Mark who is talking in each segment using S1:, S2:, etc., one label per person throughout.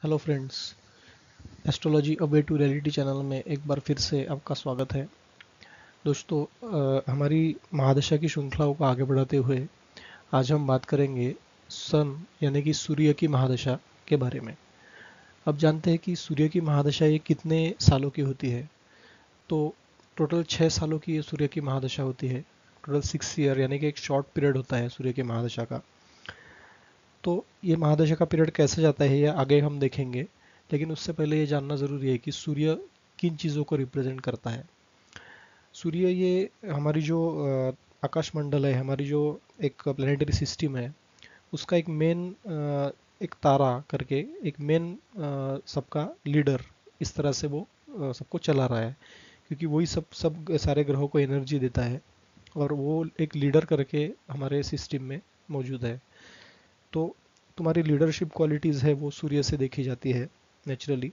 S1: Hello friends, astrology a way to reality channel में एक बार फिर से आपका स्वागत है। दोस्तों, हमारी महादशा की श्रृंखलाओं को आगे बढ़ाते हुए आज हम बात करेंगे सन यानी कि सूर्य की महादशा के बारे में। अब जानते हैं कि सूर्य की महादशा ये कितने सालों की होती है। तो टोटल 6 सालों की ये सूर्य की महादशा होती है। टोटल 6 ईयर यानी कि एक शॉर्ट पीरियड होता है सूर्य की महादशा का। तो ये महादशा का पीरियड कैसे जाता है ये आगे हम देखेंगे, लेकिन उससे पहले ये जानना ज़रूरी है कि सूर्य किन चीज़ों को रिप्रेजेंट करता है। सूर्य ये हमारी जो आकाश मंडल है, हमारी जो एक प्लेनेटरी सिस्टम है, उसका एक मेन एक तारा करके एक मेन सबका लीडर इस तरह से वो सबको चला रहा है, क्योंकि वही सब सब सारे ग्रहों को एनर्जी देता है और वो एक लीडर करके हमारे सिस्टम में मौजूद है। तो तुम्हारी लीडरशिप क्वालिटीज़ है वो सूर्य से देखी जाती है नेचुरली।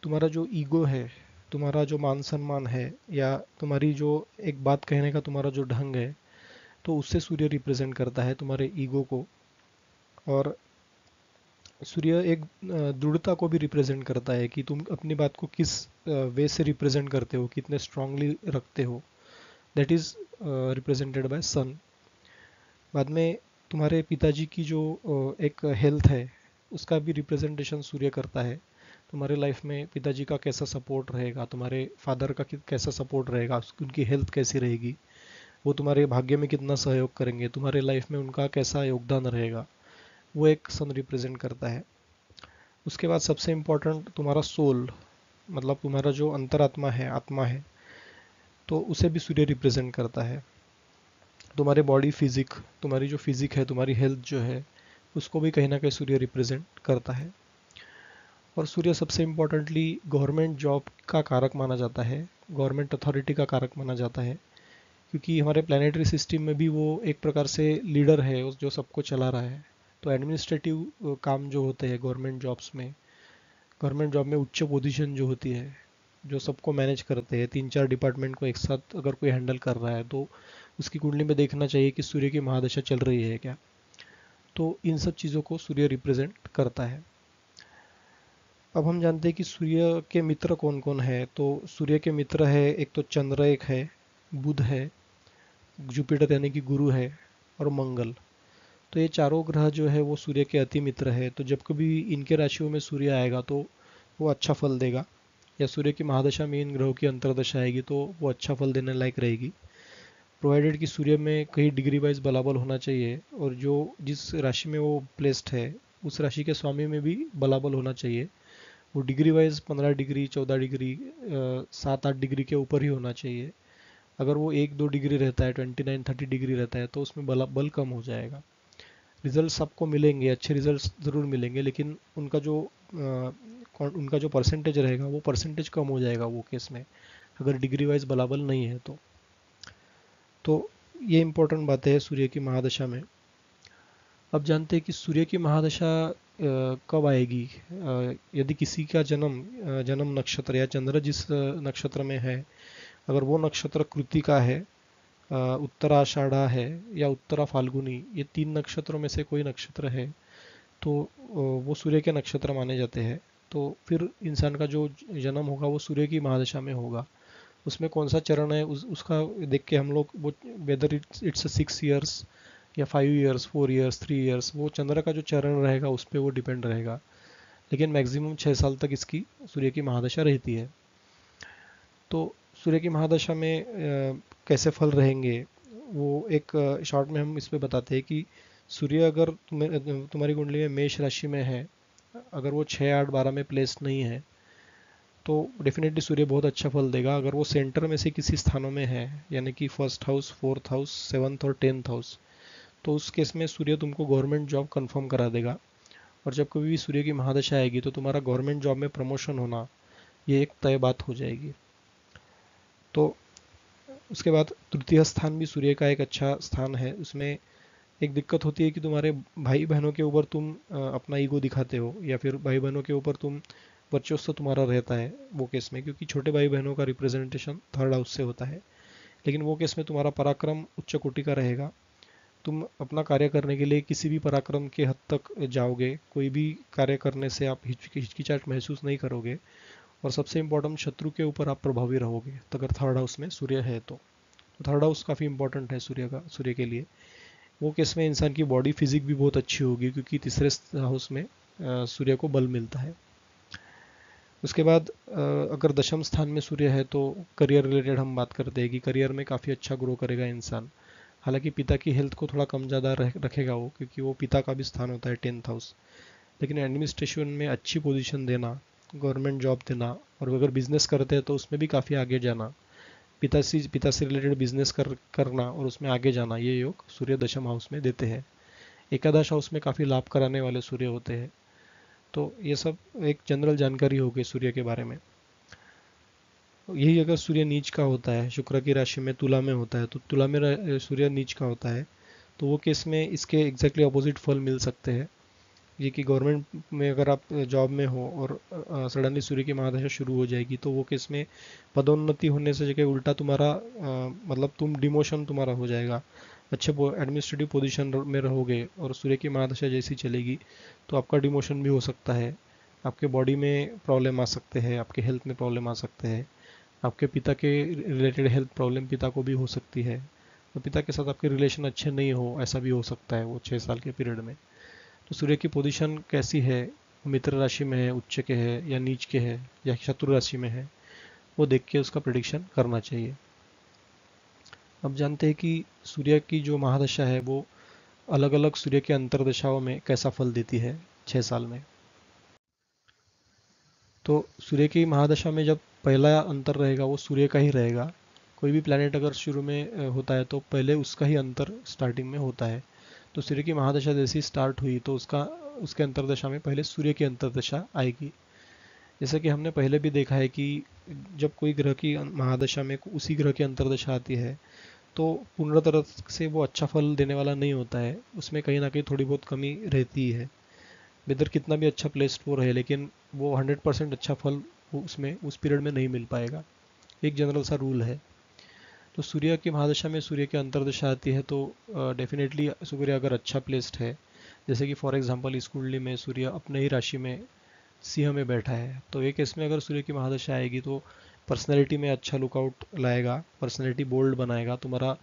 S1: तुम्हारा जो ईगो है, तुम्हारा जो मान सम्मान है, या तुम्हारी जो एक बात कहने का तुम्हारा जो ढंग है, तो उससे सूर्य रिप्रेजेंट करता है तुम्हारे ईगो को। और सूर्य एक दृढ़ता को भी रिप्रेजेंट करता है कि तुम अपनी बात को किस वे से रिप्रेजेंट करते हो, कितने स्ट्रांगली रखते हो। दैट इज रिप्रेजेंटेड बाय सन। बाद में तुम्हारे पिताजी की जो एक हेल्थ है, उसका भी रिप्रेजेंटेशन सूर्य करता है। तुम्हारे लाइफ में पिताजी का कैसा सपोर्ट रहेगा, तुम्हारे फादर का कैसा सपोर्ट रहेगा, उनकी हेल्थ कैसी रहेगी, वो तुम्हारे भाग्य में कितना सहयोग करेंगे, तुम्हारे लाइफ में उनका कैसा योगदान रहेगा, वो एक सन रिप्रेजेंट करता है। उसके बाद सबसे इम्पोर्टेंट तुम्हारा सोल, मतलब तुम्हारा जो अंतरात्मा है, आत्मा है, तो उसे भी सूर्य रिप्रेजेंट करता है। तुम्हारे बॉडी फिजिक, तुम्हारी जो फिजिक है, तुम्हारी हेल्थ जो है, उसको भी कहीं ना कहीं सूर्य रिप्रेजेंट करता है। और सूर्य सबसे इम्पोर्टेंटली गवर्नमेंट जॉब का कारक माना जाता है, गवर्नमेंट अथॉरिटी का कारक माना जाता है, क्योंकि हमारे प्लानिटरी सिस्टम में भी वो एक प्रकार से लीडर है जो सबको चला रहा है। तो एडमिनिस्ट्रेटिव काम जो होते हैं गवर्नमेंट जॉब्स में, गवर्नमेंट जॉब में उच्च पोजीशन जो होती है, जो सबको मैनेज करते हैं, 3-4 डिपार्टमेंट को एक साथ अगर कोई हैंडल कर रहा है, तो उसकी कुंडली में देखना चाहिए कि सूर्य की महादशा चल रही है क्या। तो इन सब चीज़ों को सूर्य रिप्रेजेंट करता है। अब हम जानते हैं कि सूर्य के मित्र कौन कौन है। तो सूर्य के मित्र है, एक तो चंद्र एक है, बुध है, जुपिटर यानी कि गुरु है, और मंगल। तो ये चारों ग्रह जो है वो सूर्य के अति मित्र है। तो जब कभी इनके राशियों में सूर्य आएगा तो वो अच्छा फल देगा, या सूर्य की महादशा में इन ग्रहों की अंतर्दशा आएगी तो वो अच्छा फल देने लायक रहेगी, प्रोवाइडेड कि सूर्य में कई डिग्री वाइज बलाबल होना चाहिए, और जो जिस राशि में वो प्लेस्ड है उस राशि के स्वामी में भी बलाबल होना चाहिए। वो degree wise 15 degree, 14 degree, 7-8 degree के ऊपर ही होना चाहिए। अगर वो 1-2 डिग्री रहता है, 29-30 डिग्री रहता है, तो उसमें बल कम हो जाएगा। रिजल्ट आपको मिलेंगे, अच्छे रिजल्ट ज़रूर मिलेंगे, लेकिन उनका जो परसेंटेज रहेगा वो परसेंटेज कम हो जाएगा वो केस में, अगर डिग्री वाइज बलाबल नहीं है तो ये इम्पोर्टेंट बातें है सूर्य की महादशा में। अब जानते हैं कि सूर्य की महादशा कब आएगी। यदि किसी का जन्म नक्षत्र या चंद्र जिस नक्षत्र में है, अगर वो नक्षत्र कृत्तिका है, उत्तराषाढ़ा है, या उत्तरा फाल्गुनी, ये 3 नक्षत्रों में से कोई नक्षत्र है, तो वो सूर्य के नक्षत्र माने जाते हैं। तो फिर इंसान का जो जन्म होगा वो सूर्य की महादशा में होगा। उसमें कौन सा चरण है उसका देख के हम लोग वो, वेदर इट्स 6 ईयर्स या 5 ईयर्स, 4 ईयर्स, 3 ईयर्स, वो चंद्र का जो चरण रहेगा उस पर वो डिपेंड रहेगा। लेकिन मैक्सिमम 6 साल तक इसकी सूर्य की महादशा रहती है। तो सूर्य की महादशा में कैसे फल रहेंगे, वो एक शॉर्ट में हम इस पे बताते हैं कि सूर्य अगर तुम्हारी कुंडली में मेष राशि में है, अगर वो 6, 8, 12 में प्लेस नहीं है, तो डेफिनेटली सूर्य बहुत अच्छा फल देगा। अगर वो सेंटर में से किसी स्थानों में है, यानी कि first house, fourth house, seventh और 10th हाउस, तो उस केस में सूर्य तुमको गवर्नमेंट जॉब कंफर्म करा देगा। और जब कभी भी सूर्य की महादशा आएगी तो तुम्हारा गवर्नमेंट जॉब में प्रमोशन होना ये एक तय बात हो जाएगी। तो उसके बाद तृतीय स्थान भी सूर्य का एक अच्छा स्थान है। उसमें एक दिक्कत होती है कि तुम्हारे भाई बहनों के ऊपर तुम अपना ईगो दिखाते हो, या फिर भाई बहनों के ऊपर तुम वर्चस्व तुम्हारा रहता है वो केस में, क्योंकि छोटे भाई बहनों का रिप्रेजेंटेशन 3rd हाउस से होता है। लेकिन वो केस में तुम्हारा पराक्रम उच्च कोटि का रहेगा। तुम अपना कार्य करने के लिए किसी भी पराक्रम के हद तक जाओगे, कोई भी कार्य करने से आप हिचकिचाहट महसूस नहीं करोगे, और सबसे इम्पोर्टेंट शत्रु के ऊपर आप प्रभावी रहोगे। तो अगर थर्ड हाउस में सूर्य है तो थर्ड हाउस काफ़ी इंपॉर्टेंट है सूर्य के लिए। वो केस में इंसान की बॉडी फिजिक भी बहुत अच्छी होगी, क्योंकि तीसरे हाउस में सूर्य को बल मिलता है। उसके बाद अगर दशम स्थान में सूर्य है तो करियर रिलेटेड हम बात करते हैं कि करियर में काफ़ी अच्छा ग्रो करेगा इंसान। हालांकि पिता की हेल्थ को थोड़ा कम ज़्यादा रखेगा वो, क्योंकि वो पिता का भी स्थान होता है 10th हाउस। लेकिन एडमिनिस्ट्रेशन में अच्छी पोजीशन देना, गवर्नमेंट जॉब देना, और अगर बिजनेस करते हैं तो उसमें भी काफ़ी आगे जाना, पिता से रिलेटेड बिजनेस करना और उसमें आगे जाना, ये योग सूर्य दशम हाउस में देते हैं। एकादश हाउस में काफ़ी लाभ कराने वाले सूर्य होते हैं। तो ये सब एक जनरल जानकारी हो गई सूर्य के बारे में। यही अगर सूर्य नीच का होता है, शुक्र की राशि में तुला में होता है, तो तुला में सूर्य नीच का होता है, तो वो केस में इसके एग्जैक्टली अपोजिट फल मिल सकते हैं। ये कि गवर्नमेंट में अगर आप जॉब में हो और सडनली सूर्य की महादशा शुरू हो जाएगी, तो वो केस में पदोन्नति होने से जगह उल्टा तुम्हारा मतलब तुम डिमोशन तुम्हारा हो जाएगा, अच्छे एडमिनिस्ट्रेटिव पोजीशन में रहोगे, और सूर्य की महादशा जैसी चलेगी तो आपका डिमोशन भी हो सकता है, आपके बॉडी में प्रॉब्लम आ सकते हैं, आपके हेल्थ में प्रॉब्लम आ सकते हैं, आपके पिता के रिलेटेड हेल्थ प्रॉब्लम पिता को भी हो सकती है, तो पिता के साथ आपके रिलेशन अच्छे नहीं हो, ऐसा भी हो सकता है वो 6 साल के पीरियड में। तो सूर्य की पोजीशन कैसी है, मित्र राशि में है, उच्च के है या नीच के है या शत्रु राशि में है, वो देख के उसका प्रेडिक्शन करना चाहिए। अब जानते हैं कि सूर्य की जो महादशा है वो अलग अलग सूर्य के अंतरदशाओं में कैसा फल देती है 6 साल में। तो सूर्य की महादशा में जब पहला अंतर रहेगा वो सूर्य का ही रहेगा। कोई भी प्लैनेट अगर शुरू में होता है तो पहले उसका ही अंतर स्टार्टिंग में होता है। तो सूर्य की महादशा जैसी स्टार्ट हुई तो उसके अंतरदशा में पहले सूर्य की अंतरदशा आएगी। जैसे कि हमने पहले भी देखा है कि जब कोई ग्रह की महादशा में उसी ग्रह की अंतरदशा आती है तो पूर्ण तरह से वो अच्छा फल देने वाला नहीं होता है, उसमें कहीं ना कहीं थोड़ी बहुत कमी रहती है। वेदर कितना भी अच्छा प्लेस्ड वो रहे, लेकिन वो 100% अच्छा फल उसमें उस पीरियड में नहीं मिल पाएगा। एक जनरल सा रूल है। तो सूर्य की महादशा में सूर्य की अंतरदशा आती है तो डेफिनेटली सूर्य अगर अच्छा प्लेस्ड है, जैसे कि फॉर एग्जांपल इस कुंडली में सूर्य अपने ही राशि में सिंह में बैठा है, तो एक इसमें अगर सूर्य की महादशा आएगी तो पर्सनैलिटी में अच्छा लुकआउट लाएगा, पर्सनैलिटी बोल्ड बनाएगा, तुम्हारा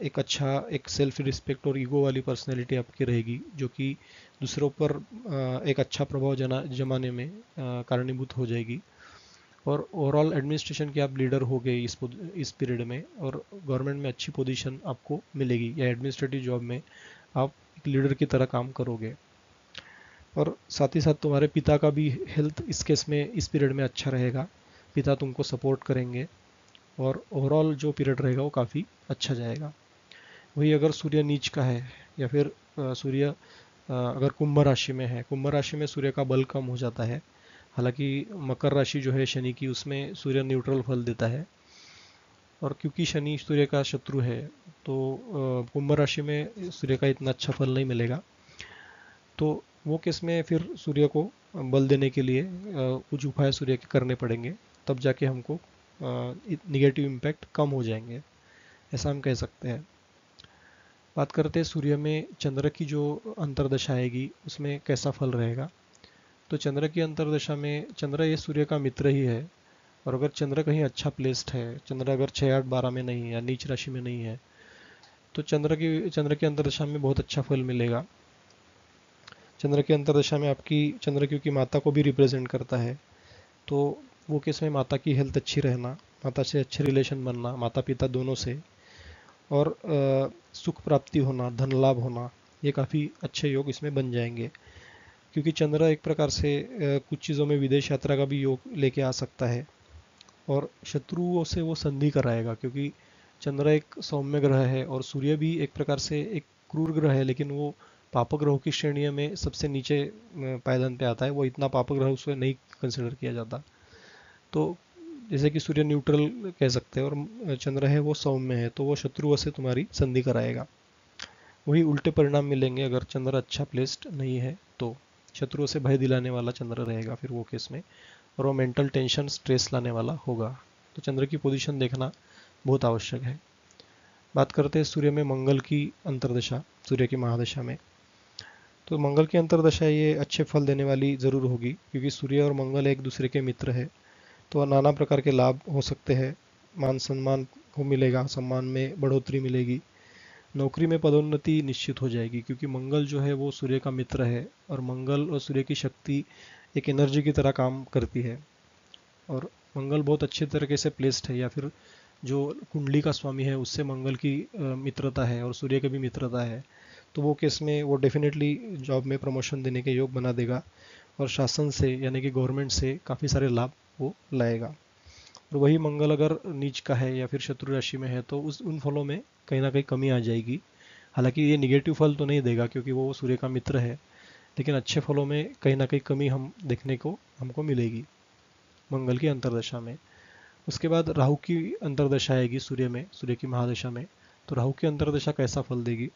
S1: एक अच्छा एक सेल्फ रिस्पेक्ट और ईगो वाली पर्सनैलिटी आपकी रहेगी, जो कि दूसरों पर एक अच्छा प्रभाव जमाने में कारणीभूत हो जाएगी। और ओवरऑल एडमिनिस्ट्रेशन के आप लीडर हो गए इस पीरियड में, और गवर्नमेंट में अच्छी पोजीशन आपको मिलेगी, या एडमिनिस्ट्रेटिव जॉब में आप एक लीडर की तरह काम करोगे। और साथ ही साथ तुम्हारे पिता का भी हेल्थ इस केस में इस पीरियड में अच्छा रहेगा, पिता तुमको सपोर्ट करेंगे, और ओवरऑल जो पीरियड रहेगा वो काफ़ी अच्छा जाएगा। वही अगर सूर्य नीच का है, या फिर सूर्य अगर कुंभ राशि में है, कुंभ राशि में सूर्य का बल कम हो जाता है। हालांकि मकर राशि जो है शनि की, उसमें सूर्य न्यूट्रल फल देता है, और क्योंकि शनि सूर्य का शत्रु है तो कुंभ राशि में सूर्य का इतना अच्छा फल नहीं मिलेगा। तो वो केस में फिर सूर्य को बल देने के लिए कुछ उपाय सूर्य के करने पड़ेंगे, तब जाके हमको निगेटिव इम्पैक्ट कम हो जाएंगे, ऐसा हम कह सकते हैं। बात करते हैं सूर्य में चंद्र की जो अंतरदशा आएगी उसमें कैसा फल रहेगा। तो चंद्र की अंतरदशा में चंद्र ये सूर्य का मित्र ही है, और अगर चंद्र कहीं अच्छा प्लेस्ड है, चंद्र अगर 6, 8, 12 में नहीं है या नीच राशि में नहीं है, तो चंद्र की अंतरदशा में बहुत अच्छा फल मिलेगा। चंद्र की अंतरदशा में आपकी चंद्र क्योंकि माता को भी रिप्रेजेंट करता है, तो वो केस में माता की हेल्थ अच्छी रहना, माता से अच्छे रिलेशन बनना, माता पिता दोनों से, और सुख प्राप्ति होना, धन लाभ होना, ये काफ़ी अच्छे योग इसमें बन जाएंगे। क्योंकि चंद्र एक प्रकार से कुछ चीज़ों में विदेश यात्रा का भी योग लेके आ सकता है, और शत्रुओं से वो संधि कराएगा, क्योंकि चंद्र एक सौम्य ग्रह है और सूर्य भी एक प्रकार से एक क्रूर ग्रह है, लेकिन वो पापक ग्रहों की श्रेणी में सबसे नीचे पायदान पे आता है, वो इतना पापक ग्रह उसे नहीं कंसिडर किया जाता। तो जैसे कि सूर्य न्यूट्रल कह सकते हैं और चंद्र है वो सौम्य है, तो वो शत्रुओं से तुम्हारी संधि कराएगा। वही उल्टे परिणाम मिलेंगे अगर चंद्र अच्छा प्लेस्ड नहीं है, तो शत्रुओं से भय दिलाने वाला चंद्र रहेगा फिर वो केस में, और वो मेंटल टेंशन स्ट्रेस लाने वाला होगा। तो चंद्र की पोजीशन देखना बहुत आवश्यक है। बात करते हैं सूर्य में मंगल की अंतर्दशा, सूर्य की महादशा में। तो मंगल की अंतर्दशा ये अच्छे फल देने वाली ज़रूर होगी, क्योंकि सूर्य और मंगल एक दूसरे के मित्र है। तो नाना प्रकार के लाभ हो सकते हैं, मान सम्मान को मिलेगा, सम्मान में बढ़ोतरी मिलेगी, नौकरी में पदोन्नति निश्चित हो जाएगी, क्योंकि मंगल जो है वो सूर्य का मित्र है और मंगल और सूर्य की शक्ति एक एनर्जी की तरह काम करती है। और मंगल बहुत अच्छे तरीके से प्लेस्ड है, या फिर जो कुंडली का स्वामी है उससे मंगल की मित्रता है और सूर्य की भी मित्रता है। तो वो केस में वो डेफिनेटली जॉब में प्रमोशन देने के योग बना देगा और शासन से यानी कि गवर्नमेंट से काफ़ी सारे लाभ वो लाएगा। और वही मंगल अगर नीच का है या फिर शत्रु राशि में है तो उन फलों में कहीं ना कहीं कमी आ जाएगी। हालांकि ये निगेटिव फल तो नहीं देगा क्योंकि वो सूर्य का मित्र है, लेकिन अच्छे फलों में कहीं ना कहीं कमी हम देखने को हमको मिलेगी मंगल की अंतर्दशा में। उसके बाद राहु की अंतर्दशा आएगी सूर्य में, सूर्य की महादशा में। तो राहु की अंतर्दशा कैसा फल देगी?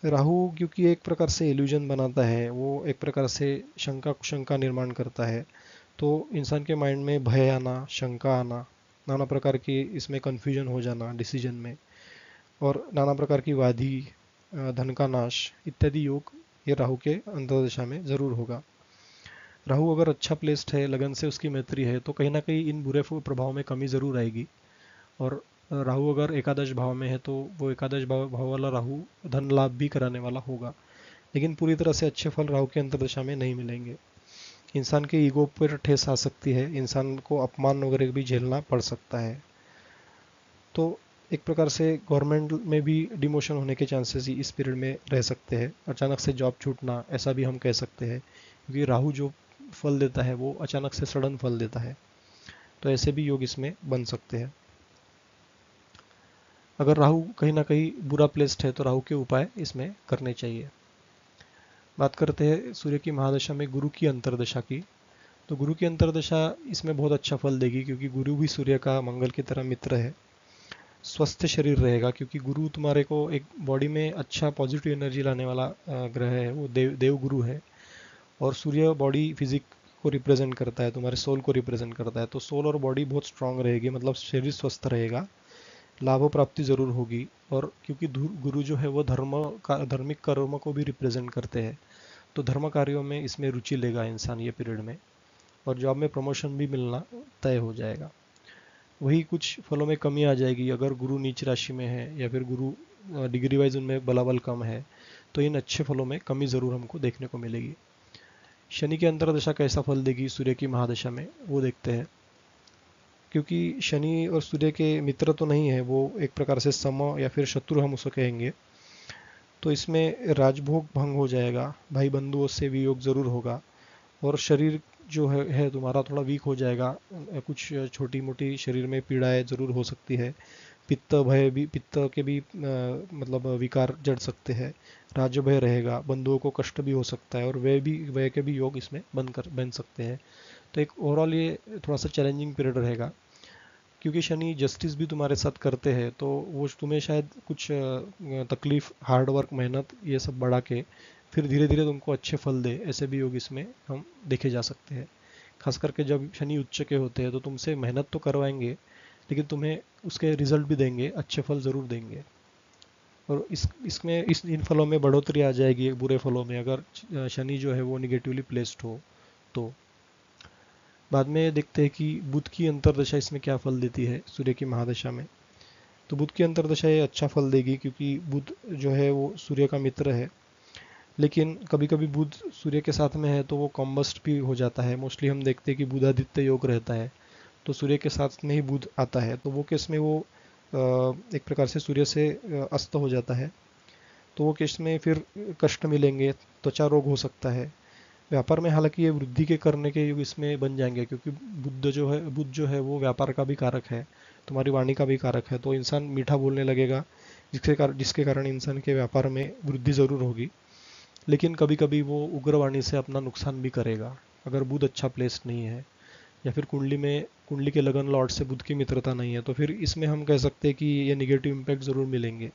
S1: राहु क्योंकि एक प्रकार से इल्यूजन बनाता है, वो एक प्रकार से शंका कुशंका निर्माण करता है। तो इंसान के माइंड में भय आना, शंका आना, नाना प्रकार की इसमें कन्फ्यूजन हो जाना डिसीजन में, और नाना प्रकार की व्याधि, धन का नाश इत्यादि योग ये राहु के अंतर्दशा में जरूर होगा। राहु अगर अच्छा प्लेस्ड है, लगन से उसकी मैत्री है, तो कहीं ना कहीं इन बुरे प्रभाव में कमी जरूर आएगी। और राहु अगर एकादश भाव में है तो वो एकादश भाव वाला राहु धन लाभ भी कराने वाला होगा, लेकिन पूरी तरह से अच्छे फल राहु के अंतर्दशा में नहीं मिलेंगे। इंसान के ईगो पर ठेस आ सकती है, इंसान को अपमान वगैरह भी झेलना पड़ सकता है। तो एक प्रकार से गवर्नमेंट में भी डिमोशन होने के चांसेस ही इस पीरियड में रह सकते हैं, अचानक से जॉब छूटना ऐसा भी हम कह सकते हैं, क्योंकि राहु जो फल देता है वो अचानक से सडन फल देता है। तो ऐसे भी योग इसमें बन सकते हैं। अगर राहु कहीं ना कहीं बुरा प्लेस्ड है तो राहु के उपाय इसमें करने चाहिए। बात करते हैं सूर्य की महादशा में गुरु की अंतर्दशा की। तो गुरु की अंतर्दशा इसमें बहुत अच्छा फल देगी, क्योंकि गुरु भी सूर्य का मंगल की तरह मित्र है। स्वस्थ शरीर रहेगा, क्योंकि गुरु तुम्हारे को एक बॉडी में अच्छा पॉजिटिव एनर्जी लाने वाला ग्रह है, वो देव गुरु है। और सूर्य बॉडी फिजिक को रिप्रेजेंट करता है, तुम्हारे सोल को रिप्रेजेंट करता है। तो सोल और बॉडी बहुत स्ट्रांग रहेगी, मतलब शरीर स्वस्थ रहेगा, लाभ प्राप्ति जरूर होगी। और क्योंकि गुरु जो है वो धार्मिक कर्म को भी रिप्रेजेंट करते हैं, तो धर्म कार्यों में इसमें रुचि लेगा इंसान ये पीरियड में, और जॉब में प्रमोशन भी मिलना तय हो जाएगा। वही कुछ फलों में कमी आ जाएगी अगर गुरु नीच राशि में है या फिर गुरु डिग्री वाइज उनमें बलाबल कम है, तो इन अच्छे फलों में कमी जरूर हमको देखने को मिलेगी। शनि की अंतर्दशा कैसा फल देगी सूर्य की महादशा में, वो देखते हैं। क्योंकि शनि और सूर्य के मित्र तो नहीं है, वो एक प्रकार से सम या फिर शत्रु हम उसे कहेंगे। तो इसमें राजभोग भंग हो जाएगा, भाई बंधुओं से वियोग जरूर होगा, और शरीर जो है तुम्हारा थोड़ा वीक हो जाएगा, कुछ छोटी मोटी शरीर में पीड़ाएं जरूर हो सकती है। पित्त भय भी, पित्त के भी मतलब विकार जड़ सकते हैं, राज्य भय रहेगा, बंधुओं को कष्ट भी हो सकता है, और व्यय के भी योग इसमें बन सकते हैं। तो एक ओवरऑल ये थोड़ा सा चैलेंजिंग पीरियड रहेगा, क्योंकि शनि जस्टिस भी तुम्हारे साथ करते हैं, तो वो तुम्हें शायद कुछ तकलीफ, हार्ड वर्क, मेहनत ये सब बढ़ा के फिर धीरे धीरे तुमको अच्छे फल दे, ऐसे भी योग इसमें हम देखे जा सकते हैं। खास करके जब शनि उच्च के होते हैं तो तुमसे मेहनत तो करवाएंगे, लेकिन तुम्हें उसके रिजल्ट भी देंगे, अच्छे फल जरूर देंगे। और इन फलों में बढ़ोतरी आ जाएगी बुरे फलों में, अगर शनि जो है वो निगेटिवली प्लेस्ड हो तो। बाद में देखते हैं कि बुध की अंतर्दशा इसमें क्या फल देती है सूर्य की महादशा में। तो बुध की अंतर्दशा ये अच्छा फल देगी, क्योंकि बुध जो है वो सूर्य का मित्र है। लेकिन कभी कभी बुध सूर्य के साथ में है तो वो कॉम्बस्ट भी हो जाता है। मोस्टली हम देखते हैं कि बुधादित्य योग रहता है, तो सूर्य के साथ में ही बुध आता है, तो वो केस में वो एक प्रकार से सूर्य से अस्त हो जाता है। तो वो केस में फिर कष्ट मिलेंगे, त्वचा रोग हो सकता है। व्यापार में हालांकि ये वृद्धि के करने के युग इसमें बन जाएंगे, क्योंकि बुध जो है वो व्यापार का भी कारक है, तुम्हारी वाणी का भी कारक है। तो इंसान मीठा बोलने लगेगा, जिसके कारण इंसान के व्यापार में वृद्धि जरूर होगी। लेकिन कभी कभी वो उग्रवाणी से अपना नुकसान भी करेगा, अगर बुध अच्छा प्लेस नहीं है, या फिर कुंडली के लगन लॉर्ड से बुध की मित्रता नहीं है, तो फिर इसमें हम कह सकते हैं कि ये निगेटिव इम्पैक्ट जरूर मिलेंगे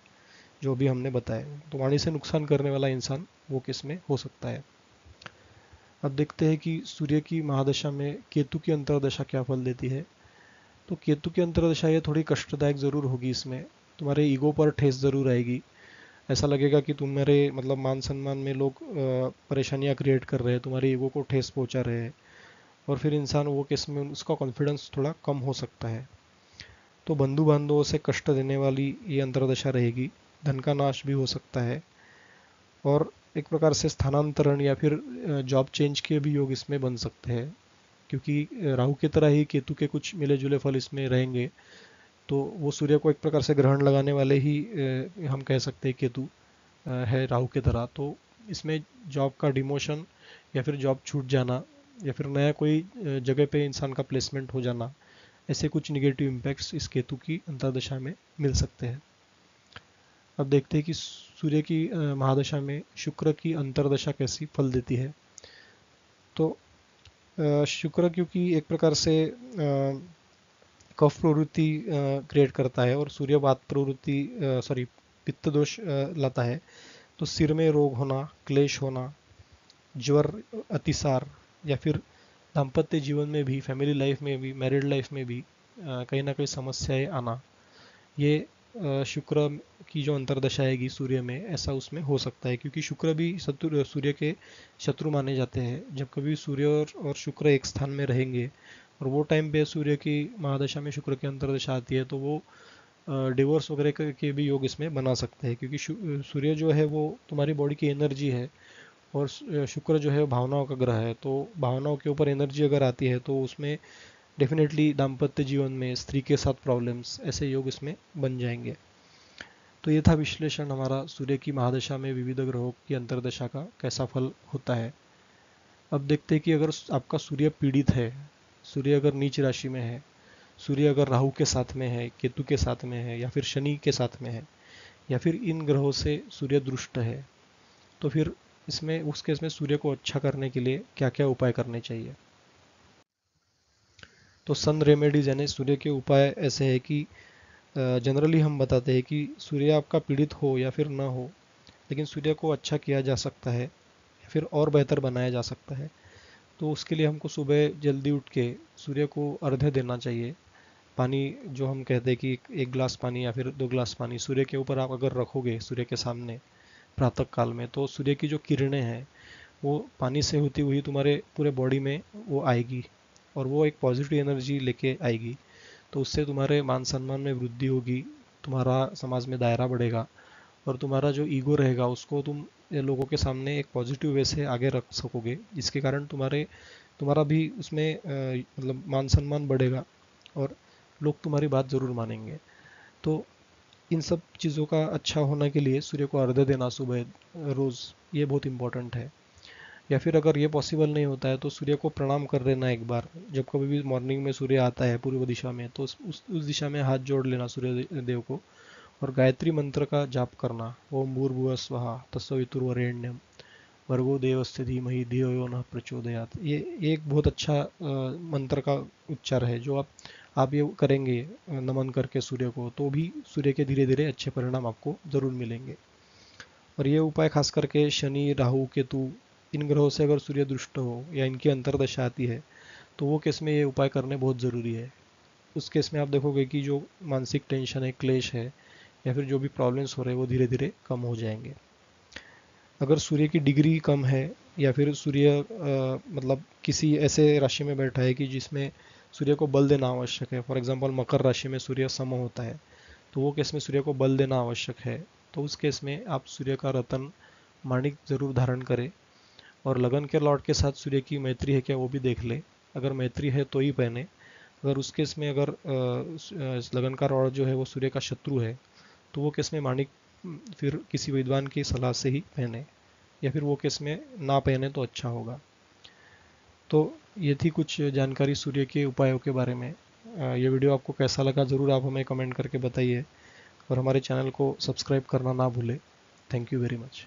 S1: जो भी हमने बताया। तो वाणी से नुकसान करने वाला इंसान वो किस में हो सकता है। अब देखते हैं कि सूर्य की महादशा में केतु की अंतर्दशा क्या फल देती है। तो केतु की अंतर्दशा ये थोड़ी कष्टदायक जरूर होगी इसमें, तुम्हारे ईगो पर ठेस ज़रूर आएगी। ऐसा लगेगा कि तुम्हारे मतलब मान सम्मान में लोग परेशानियां क्रिएट कर रहे हैं, तुम्हारे ईगो को ठेस पहुंचा रहे हैं, और फिर इंसान वो केस में उसका कॉन्फिडेंस थोड़ा कम हो सकता है। तो बंधु बांधवों से कष्ट देने वाली ये अंतर्दशा रहेगी। धन का नाश भी हो सकता है, और एक प्रकार से स्थानांतरण या फिर जॉब चेंज के भी योग इसमें बन सकते हैं, क्योंकि राहु की तरह ही केतु के कुछ मिले जुले फल इसमें रहेंगे। तो वो सूर्य को एक प्रकार से ग्रहण लगाने वाले ही हम कह सकते हैं केतु है राहु की तरह। तो इसमें जॉब का डिमोशन या फिर जॉब छूट जाना या फिर नया कोई जगह पे इंसान का प्लेसमेंट हो जाना, ऐसे कुछ निगेटिव इम्पैक्ट्स इस केतु की अंतर्दशा में मिल सकते हैं। अब देखते हैं कि सूर्य की महादशा में शुक्र की अंतर्दशा कैसी फल देती है। तो शुक्र क्योंकि एक प्रकार से कफ प्रवृत्ति क्रिएट करता है और सूर्य वात प्रवृत्ति सॉरी पित्त दोष लाता है, तो सिर में रोग होना, क्लेश होना, ज्वर, अतिसार, या फिर दाम्पत्य जीवन में भी, फैमिली लाइफ में भी, मैरिड लाइफ में भी कहीं ना कहीं समस्याएं आना, ये शुक्र की जो अंतर्दशा आएगी सूर्य में, ऐसा उसमें हो सकता है। क्योंकि शुक्र भी सूर्य के शत्रु माने जाते हैं। जब कभी सूर्य और शुक्र एक स्थान में रहेंगे और वो टाइम पे सूर्य की महादशा में शुक्र की अंतर्दशा आती है, तो वो डिवोर्स वगैरह के भी योग इसमें बना सकते हैं। क्योंकि सूर्य जो है वो तुम्हारी बॉडी की एनर्जी है, और शुक्र जो है भावनाओं का ग्रह है। तो भावनाओं के ऊपर एनर्जी अगर आती है तो उसमें डेफिनेटली दाम्पत्य जीवन में स्त्री के साथ प्रॉब्लम्स, ऐसे योग इसमें बन जाएंगे। तो ये था विश्लेषण हमारा सूर्य की महादशा में विविध ग्रहों की अंतर्दशा का कैसा फल होता है। अब देखते हैं कि अगर आपका सूर्य पीड़ित है, सूर्य अगर नीच राशि में है, सूर्य अगर राहु के साथ में है, केतु के साथ में है, या फिर शनि के साथ में है, या फिर इन ग्रहों से सूर्य दुष्ट है, तो फिर इसमें उस केस में सूर्य को अच्छा करने के लिए क्या क्या उपाय करने चाहिए। तो सन रेमेडीज यानी सूर्य के उपाय ऐसे है कि जनरली हम बताते हैं कि सूर्य आपका पीड़ित हो या फिर ना हो, लेकिन सूर्य को अच्छा किया जा सकता है या फिर और बेहतर बनाया जा सकता है। तो उसके लिए हमको सुबह जल्दी उठ के सूर्य को अर्घ्य देना चाहिए। पानी, जो हम कहते हैं कि एक गिलास पानी या फिर 2 गिलास पानी सूर्य के ऊपर आप अगर रखोगे सूर्य के सामने प्रातः काल में, तो सूर्य की जो किरणें हैं वो पानी से होती हुई तुम्हारे पूरे बॉडी में वो आएगी, और वो एक पॉजिटिव एनर्जी लेके आएगी। तो उससे तुम्हारे मान सम्मान में वृद्धि होगी, तुम्हारा समाज में दायरा बढ़ेगा, और तुम्हारा जो ईगो रहेगा उसको तुम लोगों के सामने एक पॉजिटिव वे से आगे रख सकोगे, जिसके कारण तुम्हारा भी उसमें मतलब मान सम्मान बढ़ेगा, और लोग तुम्हारी बात ज़रूर मानेंगे। तो इन सब चीज़ों का अच्छा होने के लिए सूर्य को अर्घ्य देना सुबह रोज़, ये बहुत इंपॉर्टेंट है। या फिर अगर ये पॉसिबल नहीं होता है तो सूर्य को प्रणाम कर लेना एक बार। जब कभी भी मॉर्निंग में सूर्य आता है पूर्व दिशा में, तो उस दिशा में हाथ जोड़ लेना सूर्य देव को, और गायत्री मंत्र का जाप करना, ओम भूर्भुवः स्वः तत्सवितुर्वरेण्यम भर्गो देवस्य धीमहि धियो यो नः प्रचोदयात्। ये एक बहुत अच्छा मंत्र का उच्चार है, जो आप ये करेंगे नमन करके सूर्य को, तो भी सूर्य के धीरे धीरे अच्छे परिणाम आपको ज़रूर मिलेंगे। और ये उपाय खास करके शनि, राहु, केतु, इन ग्रहों से अगर सूर्य दृष्ट हो या इनकी अंतर्दशा आती है, तो वो केस में ये उपाय करने बहुत ज़रूरी है। उस केस में आप देखोगे कि जो मानसिक टेंशन है, क्लेश है, या फिर जो भी प्रॉब्लम्स हो रहे हैं वो धीरे धीरे कम हो जाएंगे। अगर सूर्य की डिग्री कम है, या फिर सूर्य मतलब किसी ऐसे राशि में बैठा है कि जिसमें सूर्य को बल देना आवश्यक है, फॉर एग्जांपल मकर राशि में सूर्य सम होता है, तो वो केस में सूर्य को बल देना आवश्यक है। तो उस केस में आप सूर्य का रतन माणिक जरूर धारण करें, और लगन के लॉर्ड के साथ सूर्य की मैत्री है क्या वो भी देख ले। अगर मैत्री है तो ही पहने। अगर उस केस में अगर लगन का रॉड जो है वो सूर्य का शत्रु है, तो वो केस में माणिक फिर किसी विद्वान की सलाह से ही पहने, या फिर वो केस में ना पहने तो अच्छा होगा। तो ये थी कुछ जानकारी सूर्य के उपायों के बारे में। ये वीडियो आपको कैसा लगा ज़रूर आप हमें कमेंट करके बताइए, और हमारे चैनल को सब्सक्राइब करना ना भूलें। Thank you very much.